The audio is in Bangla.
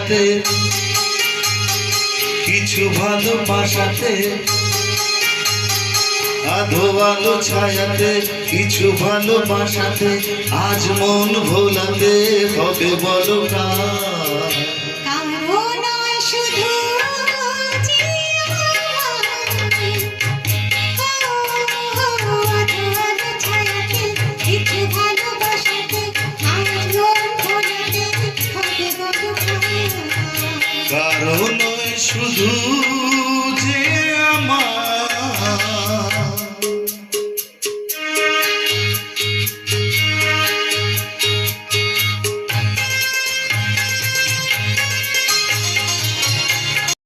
ছায়াতে, কিছু ভালোবাসাতে, আধো আলো ছায়াতে, কিছু ভালোবাসাতে, আজ মন ভোলাতে হবে বলো কার? কারো নয় শুধু কারো নয় শুধু